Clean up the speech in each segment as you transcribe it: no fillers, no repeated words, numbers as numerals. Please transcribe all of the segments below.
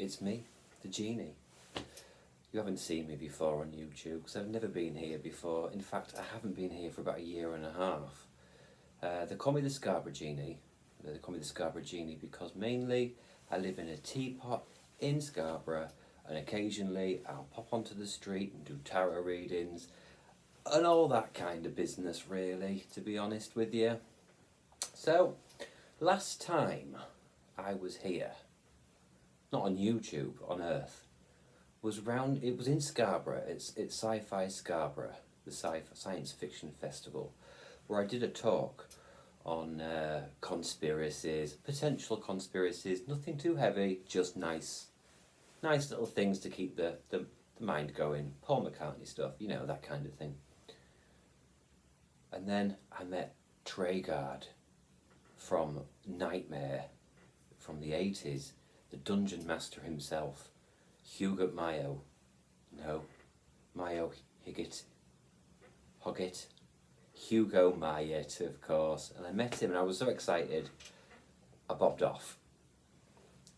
It's me, the Genie. You haven't seen me before on YouTube because I've never been here before. In fact, I haven't been here for about a year and a half. They call me the Scarborough Genie. They call me the Scarborough Genie because mainly I live in a teapot in Scarborough, and occasionally I'll pop onto the street and do tarot readings and all that kind of business, really, to be honest with you. So, last time I was here, not on YouTube, on Earth, it was in Scarborough. It's Sci-Fi Scarborough, the Science Fiction Festival, where I did a talk on conspiracies, potential conspiracies, nothing too heavy, just nice little things to keep the mind going, Paul McCartney stuff, you know, that kind of thing. And then I met Traegard from Nightmare from the 80s, the Dungeon Master himself, Hugo Mayo Higgett, Hugo Myatt, of course. And I met him and I was so excited, I bobbed off.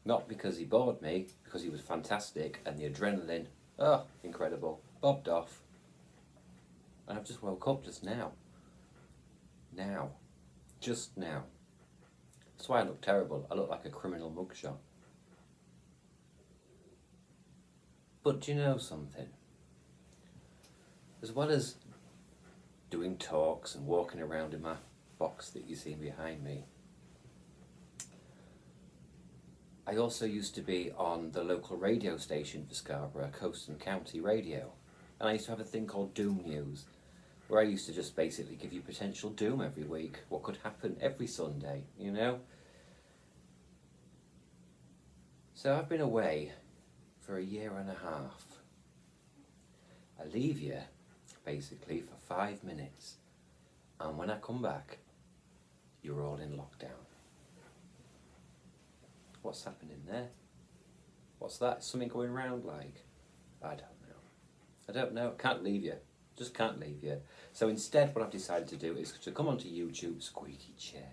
Not because he bored me, because he was fantastic and the adrenaline, incredible, bobbed off. And I've just woke up just now. Just now. That's why I look terrible. I look like a criminal mugshot. But do you know something? As well as doing talks and walking around in my box that you see behind me, I also used to be on the local radio station for Scarborough, Coast and County Radio. And I used to have a thing called Doom News, where I used to just basically give you potential doom every week, what could happen every Sunday, you know? So I've been away for a year and a half. I leave you, basically, for 5 minutes, and when I come back, you're all in lockdown. What's happening there? What's that? Something going round like? I don't know. Can't leave you. Just can't leave you. So instead, what I've decided to do is to come onto YouTube, squeaky chair.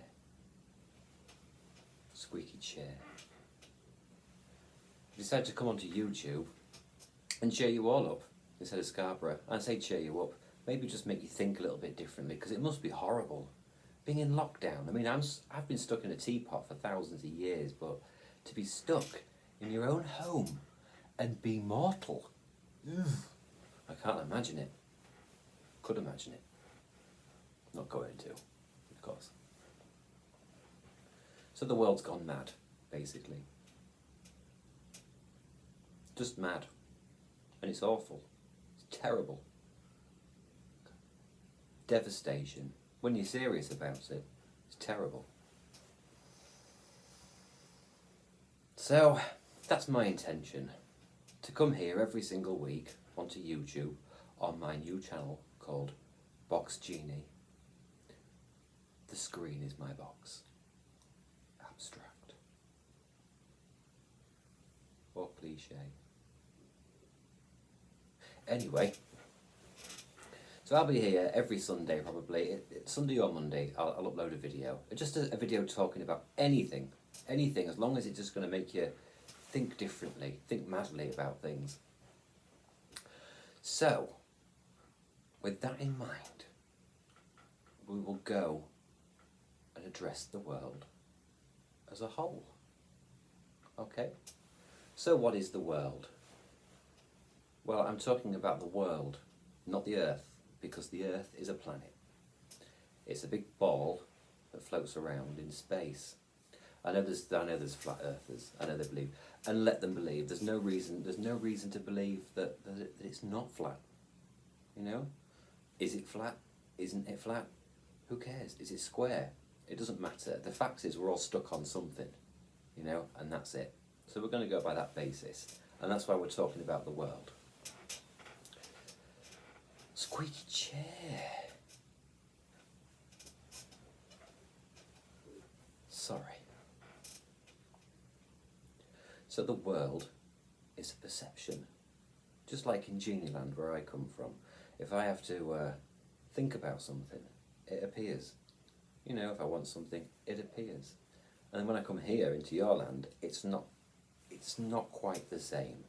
I decided to come onto YouTube and cheer you all up instead of Scarborough. And I say cheer you up, maybe just make you think a little bit differently, because it must be horrible being in lockdown. I mean, I've been stuck in a teapot for thousands of years, but to be stuck in your own home and be mortal, I can't imagine it. Could imagine it. Not going to, of course. So the world's gone mad, basically. Just mad. And it's awful. It's terrible. Devastation. When you're serious about it, it's terrible. So, that's my intention. To come here every single week onto YouTube on my new channel called Box Genie. The screen is my box. Abstract. Or cliche. Anyway, so I'll be here every Sunday probably. Sunday or Monday I'll upload a video. Just a video talking about anything, as long as it's just going to make you think differently, think madly about things. So, with that in mind, we will go and address the world as a whole. Okay? So what is the world? Well, I'm talking about the world, not the Earth, because the Earth is a planet. It's a big ball that floats around in space. I know there's flat earthers. I know they believe, and let them believe. There's no reason to believe that it's not flat. You know, is it flat? Isn't it flat? Who cares? Is it square? It doesn't matter. The fact is, we're all stuck on something. You know, and that's it. So we're going to go by that basis, and that's why we're talking about the world. Squeaky chair. Sorry. So the world is a perception. Just like in Genie Land, where I come from. If I have to think about something, it appears. You know, if I want something, it appears. And then when I come here into your land, it's it's not quite the same.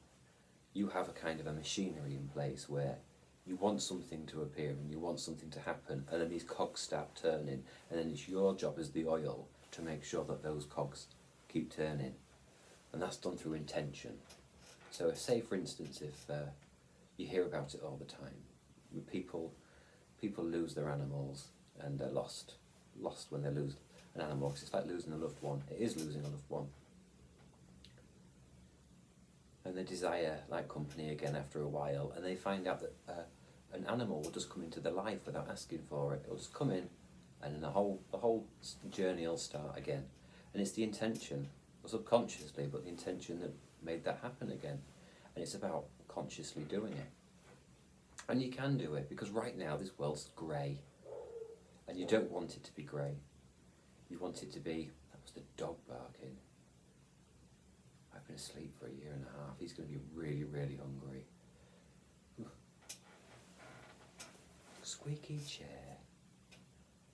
You have a kind of a machinery in place where you want something to appear and you want something to happen, and then these cogs start turning, and then it's your job as the oil to make sure that those cogs keep turning, and that's done through intention. So say for instance, if you hear about it all the time, people lose their animals and they're lost when they lose an animal, because it's like losing a loved one. It is losing a loved one. And they desire like company again after a while, and they find out that an animal will just come into their life without asking for it. It'll just come in, and then the whole journey will start again. And it's the intention, subconsciously, but the intention that made that happen again. And it's about consciously doing it. And you can do it, because right now this world's grey, and you don't want it to be grey. You want it to be, that was the dog barking. I've been asleep for 1.5 years. He's going to be really, really hungry. Squeaky chair.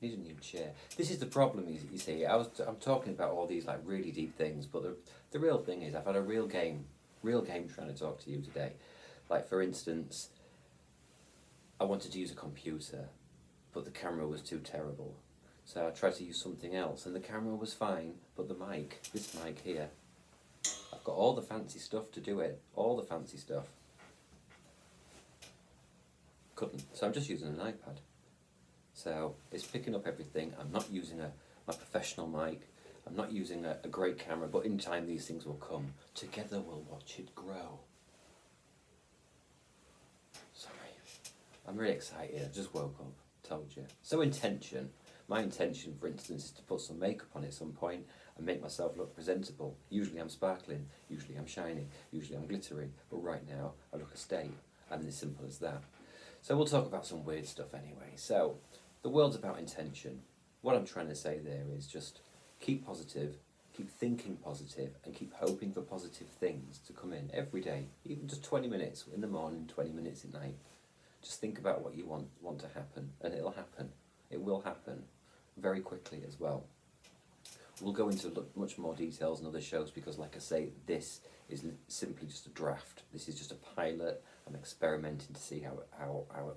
Need a new chair. This is the problem, you see. I'm talking about all these like really deep things, but the real thing is I've had a real game trying to talk to you today. Like for instance, I wanted to use a computer, but the camera was too terrible. So I tried to use something else, and the camera was fine, but the mic, this mic here, I've got all the fancy stuff to do it, all the fancy stuff. Couldn't, so I'm just using an iPad. So it's picking up everything. I'm not using my professional mic, I'm not using a great camera, but in time these things will come. Together we'll watch it grow. Sorry, I'm really excited, I just woke up, told you. So intention. My intention, for instance, is to put some makeup on at some point and make myself look presentable. Usually I'm sparkling, usually I'm shining, usually I'm glittery, but right now I look a state, and as simple as that. So we'll talk about some weird stuff anyway. So, the world's about intention. What I'm trying to say there is just keep positive, keep thinking positive, and keep hoping for positive things to come in every day, even just 20 minutes in the morning, 20 minutes at night. Just think about what you want to happen, and it'll happen. It will happen very quickly as well. We'll go into much more details in other shows, because like I say, this is simply just a draft. This is just a pilot. I'm experimenting to see how it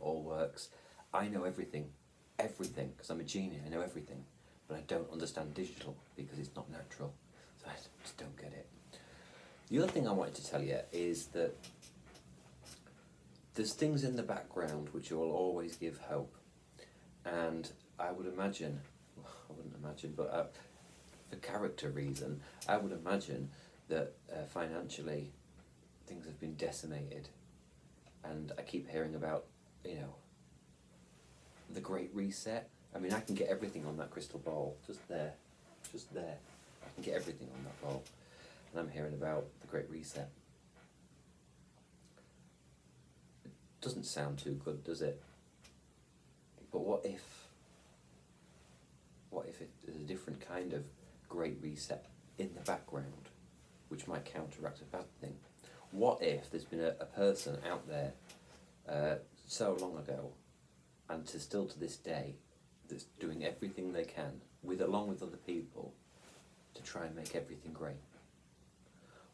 all works. I know everything, because I'm a genie. I know everything, but I don't understand digital because it's not natural. So I just don't get it. The other thing I wanted to tell you is that there's things in the background which will always give hope. And I would imagine, I wouldn't imagine, but for character reason, I would imagine that financially things have been decimated. And I keep hearing about, the Great Reset. I mean, I can get everything on that crystal ball, just there. I can get everything on that ball. And I'm hearing about the Great Reset. It doesn't sound too good, does it? But what if there's a different kind of Great Reset in the background, which might counteract a bad thing? What if there's been a person out there so long ago, and still to this day, that's doing everything they can, along with other people, to try and make everything great?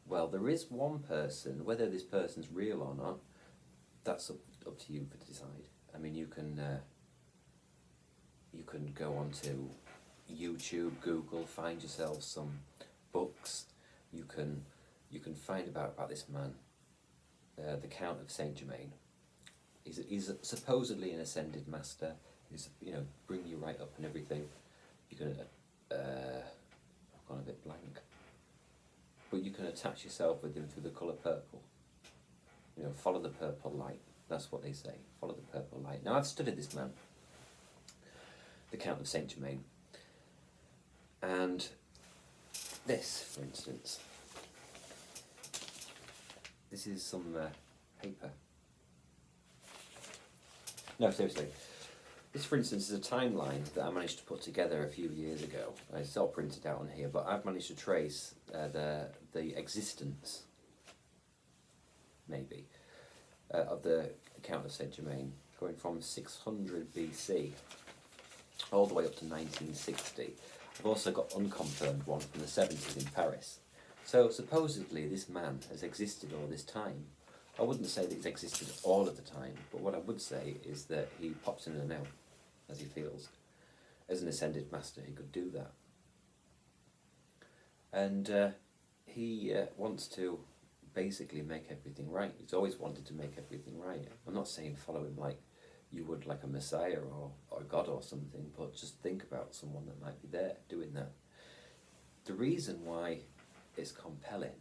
Well, there is one person. Whether this person's real or not, that's up to you to decide. I mean, you can go onto YouTube, Google, find yourself some books. You can find about this man, the Count of Saint Germaine. He's supposedly an ascended master. He's bring you right up and everything. You can I've gone a bit blank. But you can attach yourself with him through the colour purple. Follow the purple light. That's what they say. Follow the purple light. Now I've studied this man, the Count of Saint Germaine, and this, for instance. This is some paper. No, seriously. This, for instance, is a timeline that I managed to put together a few years ago. It's all printed out on here, but I've managed to trace the existence, maybe, of the Count of Saint Germaine, going from 600 BC all the way up to 1960. I've also got unconfirmed one from the 70s in Paris. So supposedly this man has existed all this time. I wouldn't say that he's existed all of the time, but what I would say is that he pops in and out as he feels. As an ascended master, he could do that. And he wants to basically make everything right. He's always wanted to make everything right. I'm not saying follow him like you would like a messiah or God or something, but just think about someone that might be there doing that. The reason why it's compelling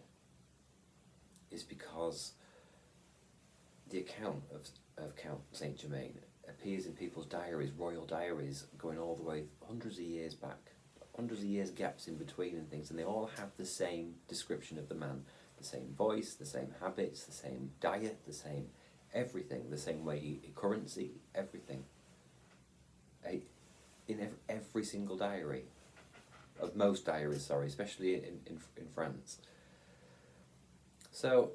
is because the account of Count Saint Germain appears in people's diaries, royal diaries, going all the way hundreds of years back, hundreds of years gaps in between and things, and they all have the same description of the man, the same voice, the same habits, the same diet, the same everything, the same way he currency, everything. In every single diary, of most diaries, sorry, especially in France. So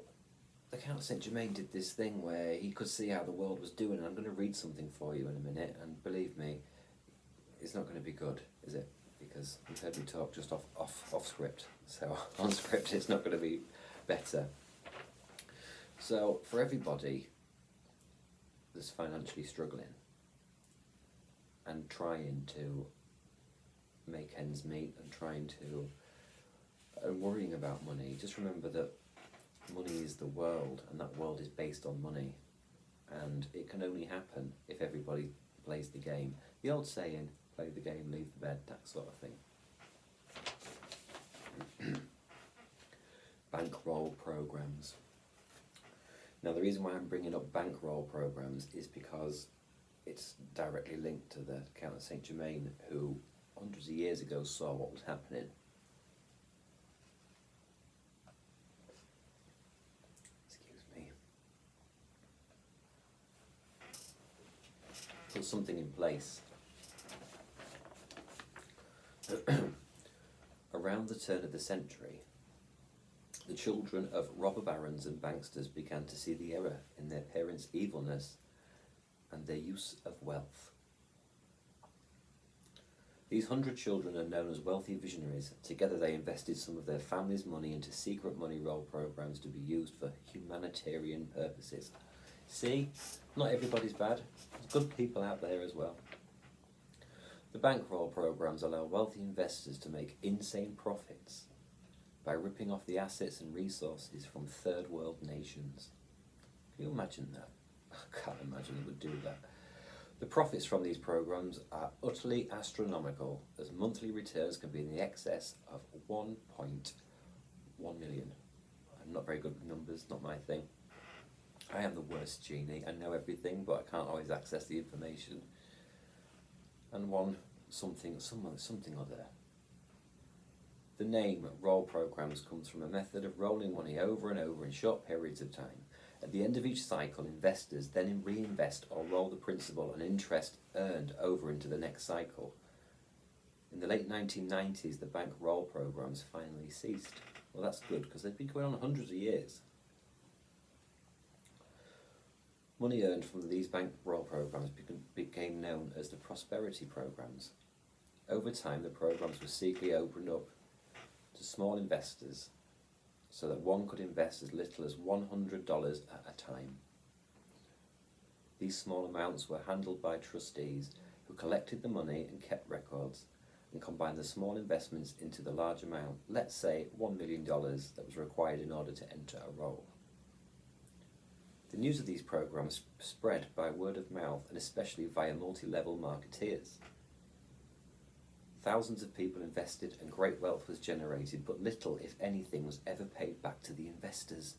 the Count Saint Germain did this thing where he could see how the world was doing, and I'm going to read something for you in a minute, and believe me, it's not going to be good, is it? Because you've heard me talk just off script, so on script it's not going to be better. So for everybody that's financially struggling and trying to make ends meet and worrying about money, just remember that money is the world, and that world is based on money, and it can only happen if everybody plays the game. The old saying, play the game, leave the bed, that sort of thing. Bankroll programs. Now the reason why I'm bringing up bankroll programs is because it's directly linked to the Count of Saint Germain, who hundreds of years ago saw what was happening. Put something in place. Around the turn of the century, the children of robber barons and banksters began to see the error in their parents' evilness and their use of wealth. These 100 children are known as wealthy visionaries. Together they invested some of their family's money into secret money roll programs to be used for humanitarian purposes. See, not everybody's bad. There's good people out there as well. The bankroll programs allow wealthy investors to make insane profits by ripping off the assets and resources from third world nations. Can you imagine that? I can't imagine they would do that. The profits from these programs are utterly astronomical, as monthly returns can be in the excess of 1.1 million. I'm not very good with numbers, not my thing. I am the worst genie. I know everything, but I can't always access the information. And something other. The name roll programs comes from a method of rolling money over and over in short periods of time. At the end of each cycle, investors then reinvest or roll the principal and interest earned over into the next cycle. In the late 1990s, the bank roll programs finally ceased. Well, that's good, because they've been going on hundreds of years. Money earned from these bank roll programs became known as the prosperity programs. Over time, the programs were secretly opened up to small investors so that one could invest as little as $100 at a time. These small amounts were handled by trustees who collected the money and kept records and combined the small investments into the large amount, let's say $1 million, that was required in order to enter a roll. The news of these programs spread by word of mouth and especially via multi-level marketeers. Thousands of people invested and great wealth was generated, but little, if anything, was ever paid back to the investors.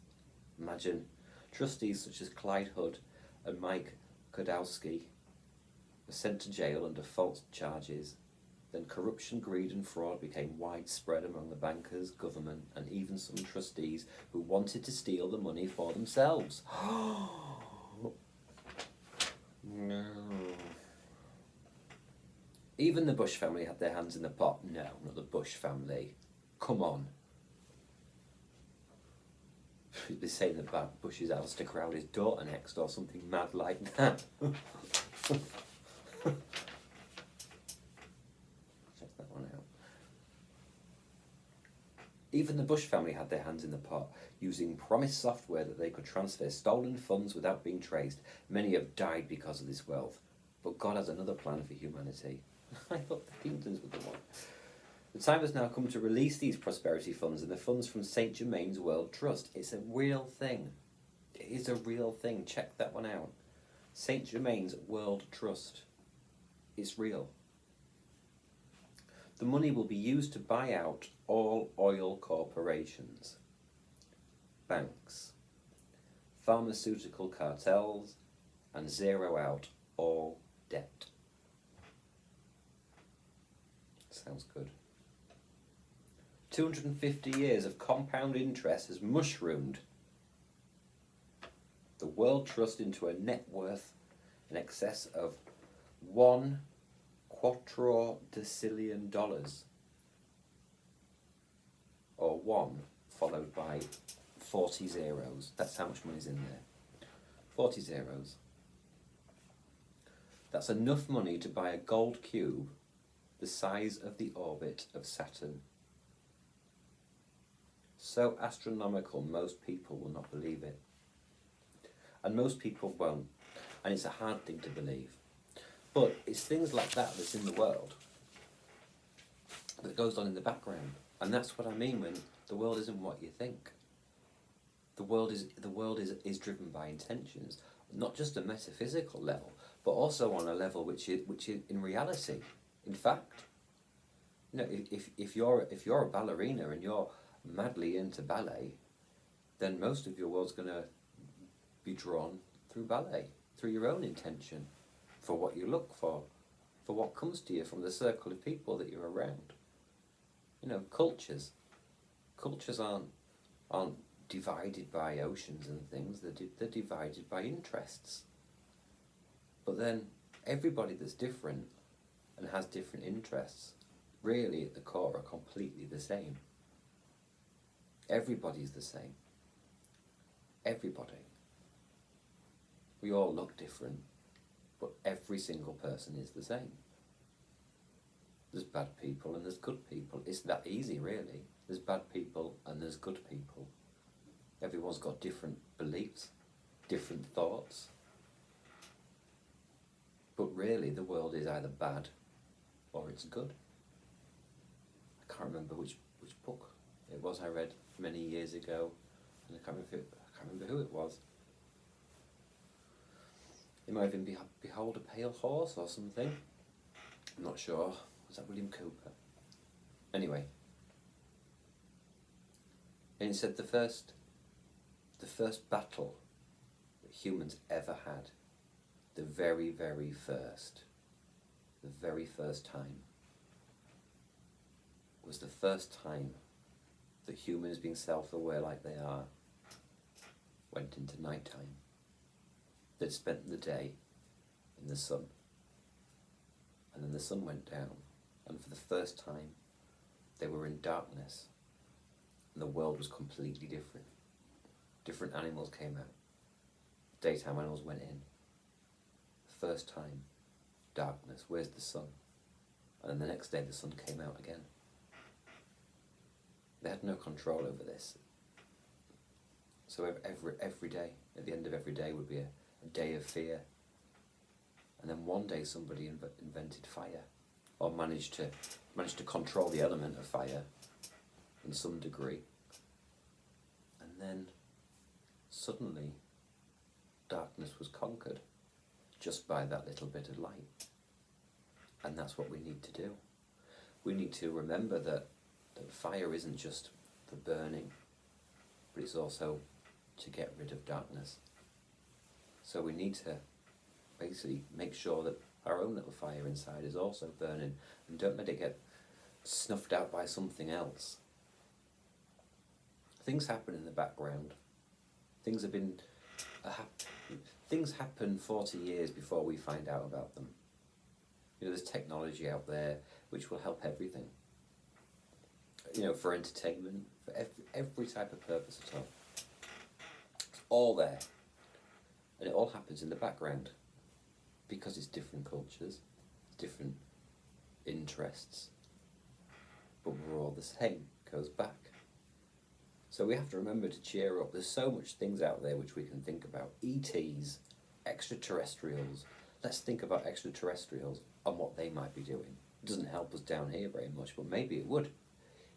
Imagine, trustees such as Clyde Hood and Mike Kodowski were sent to jail under false charges. Then corruption, greed and fraud became widespread among the bankers, government and even some trustees who wanted to steal the money for themselves. No. Even the Bush family had their hands in the pot. No, not the Bush family. Come on. They're saying about Bush's house to crowd his daughter next or something mad like that. Check that one out. Even the Bush family had their hands in the pot, using promised software that they could transfer stolen funds without being traced. Many have died because of this wealth. But God has another plan for humanity. I thought the Clintons were the one. The time has now come to release these prosperity funds and the funds from St. Germaine's World Trust. It's a real thing. It is a real thing. Check that one out. St. Germaine's World Trust. It's real. The money will be used to buy out all oil corporations, banks, pharmaceutical cartels, and zero out all debt. Sounds good. 250 years of compound interest has mushroomed the World Trust into a net worth in excess of $1 quadrillion, or 1 followed by 40 zeros. That's how much money's in there. 40 zeros. That's enough money to buy a gold cube the size of the orbit of Saturn. So astronomical, most people will not believe it. And most people won't. And it's a hard thing to believe. But it's things like that that's in the world that goes on in the background. And that's what I mean when the world isn't what you think. The world is driven by intentions, not just a metaphysical level, but also on a level which is in reality. In fact, you know, if you're a ballerina and you're madly into ballet, then most of your world's going to be drawn through ballet, through your own intention, for what you look for what comes to you from the circle of people that you're around. You know, cultures aren't divided by oceans and things. They're divided by interests. But then everybody that's different and has different interests, really at the core are completely the same. Everybody's the same. Everybody. We all look different, but every single person is the same. There's bad people and there's good people. It's that easy, really. There's bad people and there's good people. Everyone's got different beliefs, different thoughts. But really, the world is either bad or it's good. I can't remember which book it was I read many years ago, and I can't remember who it was. It might have been Behold a Pale Horse or something. I'm not sure. Was that William Cooper? Anyway. And he said the first battle that humans ever had, the very first time, was the first time that humans, being self-aware like they are, went into nighttime. They'd spent the day in the sun, and then the sun went down, and for the first time they were in darkness, and the world was completely different. Different animals came out. Daytime animals went in. First time, darkness. Where's the sun? And then the next day the sun came out again. They had no control over this. So every day, at the end of every day would be a day of fear. And then one day somebody invented fire, or managed to control the element of fire in some degree. And then suddenly darkness was conquered just by that little bit of light. And that's what we need to do. We need to remember that fire isn't just for burning, but it's also to get rid of darkness. So we need to basically make sure that our own little fire inside is also burning, and don't let it get snuffed out by something else. Things happen in the background. Things happen 40 years before we find out about them. You know, there's technology out there which will help everything. You know, for entertainment, for every type of purpose at all. It's all there. And it all happens in the background because it's different cultures, different interests, but we're all the same. It goes back So we have to remember to cheer up. There's so much things out there which we can think about. ETs, extraterrestrials. Let's think about extraterrestrials and what they might be doing. It doesn't help us down here very much, but maybe it would.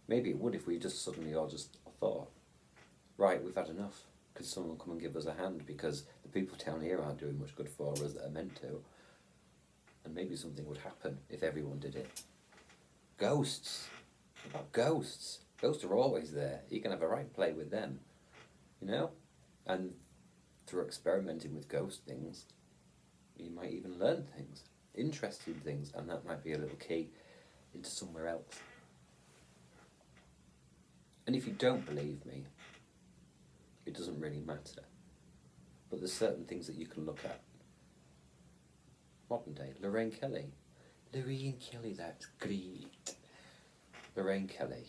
Maybe it would if we just suddenly all just thought, right, we've had enough. Could someone come and give us a hand, because the people down here aren't doing much good for us that are meant to. And maybe something would happen if everyone did it. Ghosts. What about ghosts? Ghosts are always there. You can have a right play with them, you know? And through experimenting with ghost things, you might even learn things, interesting things, and that might be a little key into somewhere else. And if you don't believe me, it doesn't really matter. But there's certain things that you can look at. Modern day, Lorraine Kelly. Lorraine Kelly, that's great. Lorraine Kelly.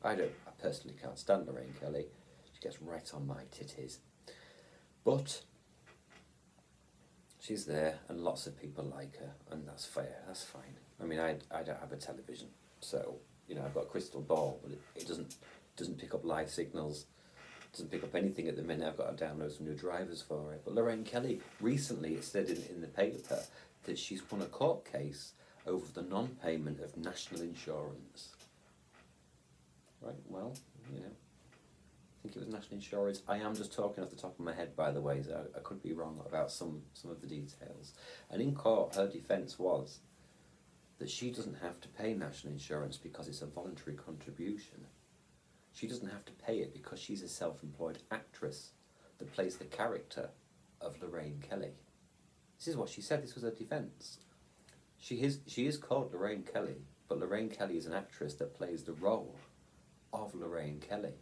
I personally can't stand Lorraine Kelly. She gets right on my titties. But she's there, and lots of people like her, and that's fair, that's fine. I mean, I don't have a television, so, you know, I've got a crystal ball, but it doesn't pick up live signals, doesn't pick up anything at the minute. I've got to download some new drivers for it. But Lorraine Kelly, recently it said in the paper that she's won a court case over the non-payment of national insurance. Right, well, you know, I think it was national insurance. I am just talking off the top of my head, by the way, so I could be wrong about some of the details. And in court, her defence was that she doesn't have to pay national insurance because it's a voluntary contribution. She doesn't have to pay it because she's a self-employed actress that plays the character of Lorraine Kelly. This is what she said. This was her defence. She is called Lorraine Kelly, but Lorraine Kelly is an actress that plays the role of Lorraine Kelly.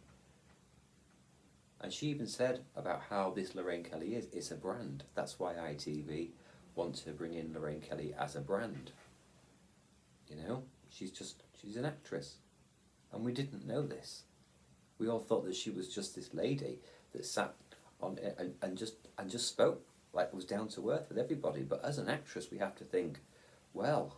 And she even said about how this Lorraine Kelly is, it's a brand. That's why ITV want to bring in Lorraine Kelly as a brand. You know, she's an actress. And we didn't know this. We all thought that she was just this lady that sat on it and just spoke like it was down to earth with everybody. But as an actress, we have to think, well,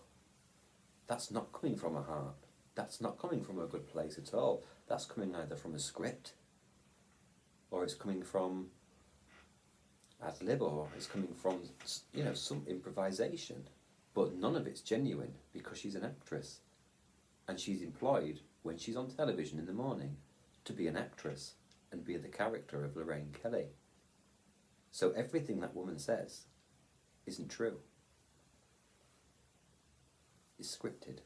that's not coming from her heart. That's not coming from a good place at all. That's coming either from a script, or it's coming from ad lib, or it's coming from, you know, some improvisation. But none of it's genuine, because she's an actress. And she's employed, when she's on television in the morning, to be an actress and be the character of Lorraine Kelly. So everything that woman says isn't true. It's scripted.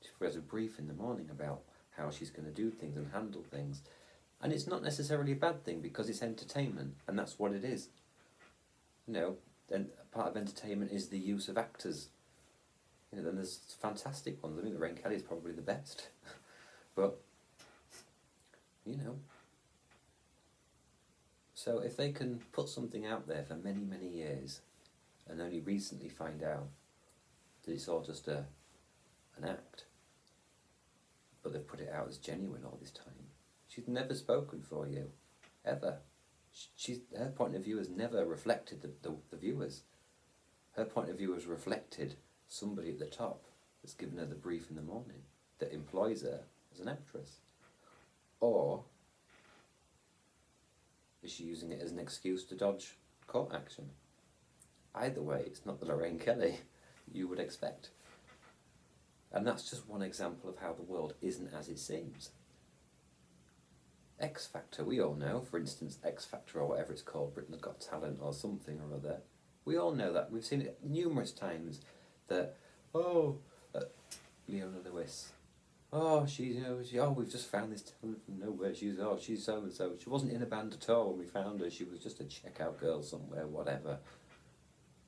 She has a brief in the morning about how she's going to do things and handle things. And it's not necessarily a bad thing, because it's entertainment, and that's what it is. You know, and part of entertainment is the use of actors. You know, then there's fantastic ones. I think Lorraine Kelly is probably the best. But, you know, so if they can put something out there for many, many years and only recently find out that it's all just an act, but they've put it out as genuine all this time. She's never spoken for you, ever. Her point of view has never reflected the viewers. Her point of view has reflected somebody at the top that's given her the brief in the morning, that employs her as an actress. Or is she using it as an excuse to dodge court action? Either way, it's not the Lorraine Kelly you would expect. And that's just one example of how the world isn't as it seems. X Factor, we all know, for instance, X Factor or whatever it's called, Britain's Got Talent or something or other. We all know that. We've seen it numerous times that, Leona Lewis, we've just found this talent from nowhere. She's so and so. She wasn't in a band at all when we found her. She was just a checkout girl somewhere, whatever.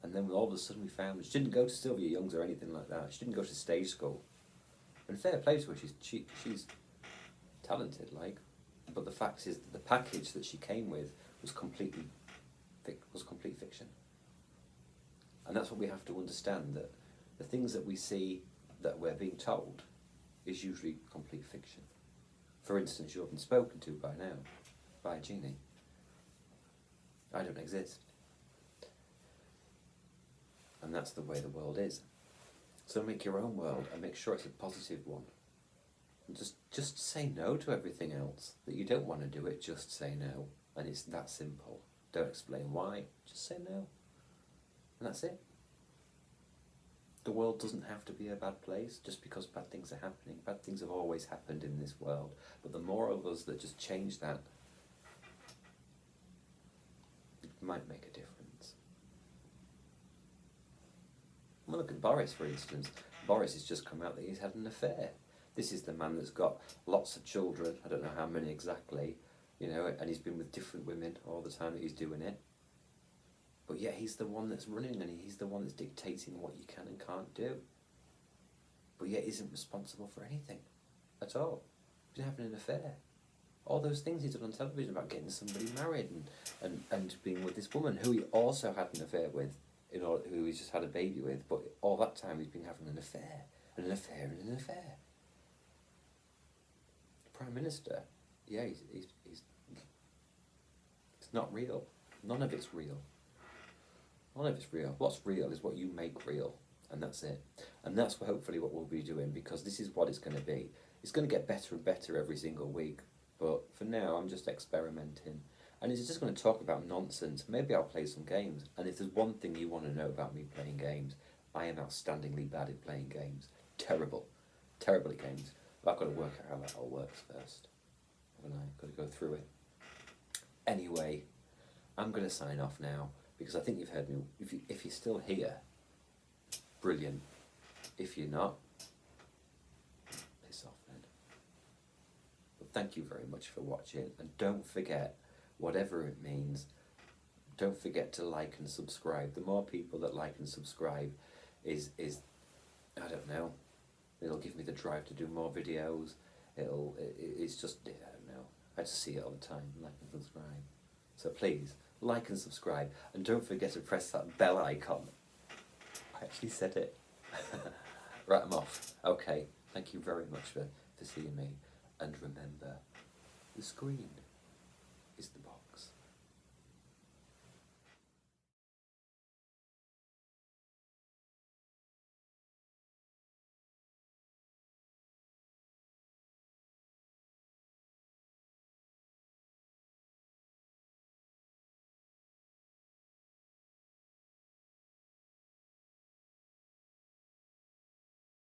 And then all of a sudden we found her. She didn't go to Sylvia Young's or anything like that. She didn't go to stage school. And fair play to her. She's talented, like. But the fact is that the package that she came with was complete fiction. And that's what we have to understand, that the things that we see that we're being told is usually complete fiction. For instance, you've been spoken to by now, by Genie. I don't exist. And that's the way the world is. So make your own world and make sure it's a positive one. Just say no to everything else. That you don't want to do it, just say no. And it's that simple. Don't explain why, just say no. And that's it. The world doesn't have to be a bad place just because bad things are happening. Bad things have always happened in this world. But the more of us that just change that, it might make a difference. Well, look at Boris, for instance. Boris has just come out that he's had an affair. This is the man that's got lots of children, I don't know how many exactly, you know, and he's been with different women all the time that he's doing it. But yet he's the one that's running, and he's the one that's dictating what you can and can't do. But yet isn't responsible for anything at all. He's been having an affair. All those things he's done on television about getting somebody married and being with this woman who he also had an affair with, who he's just had a baby with, but all that time he's been having an affair, and an affair, and an affair. The Prime Minister, yeah, he's it's not real. None of it's real. None of it's real. What's real is what you make real, and that's it. And that's hopefully what we'll be doing, because this is what it's going to be. It's going to get better and better every single week, but for now I'm just experimenting. And it's just going to talk about nonsense. Maybe I'll play some games. And if there's one thing you want to know about me playing games, I am outstandingly bad at playing games. Terrible. Terrible at games. But I've got to work out how that all works first. Haven't I? Got to go through it. Anyway, I'm going to sign off now, because I think you've heard me. If you're still here, brilliant. If you're not, piss off then. But thank you very much for watching. And don't forget, whatever it means, don't forget to like and subscribe. The more people that like and subscribe is I don't know, it'll give me the drive to do more videos. It's just, I don't know, I just see it all the time, like and subscribe. So please, like and subscribe, and don't forget to press that bell icon. I actually said it. Right, I'm off. Okay, thank you very much for seeing me, and remember, the screen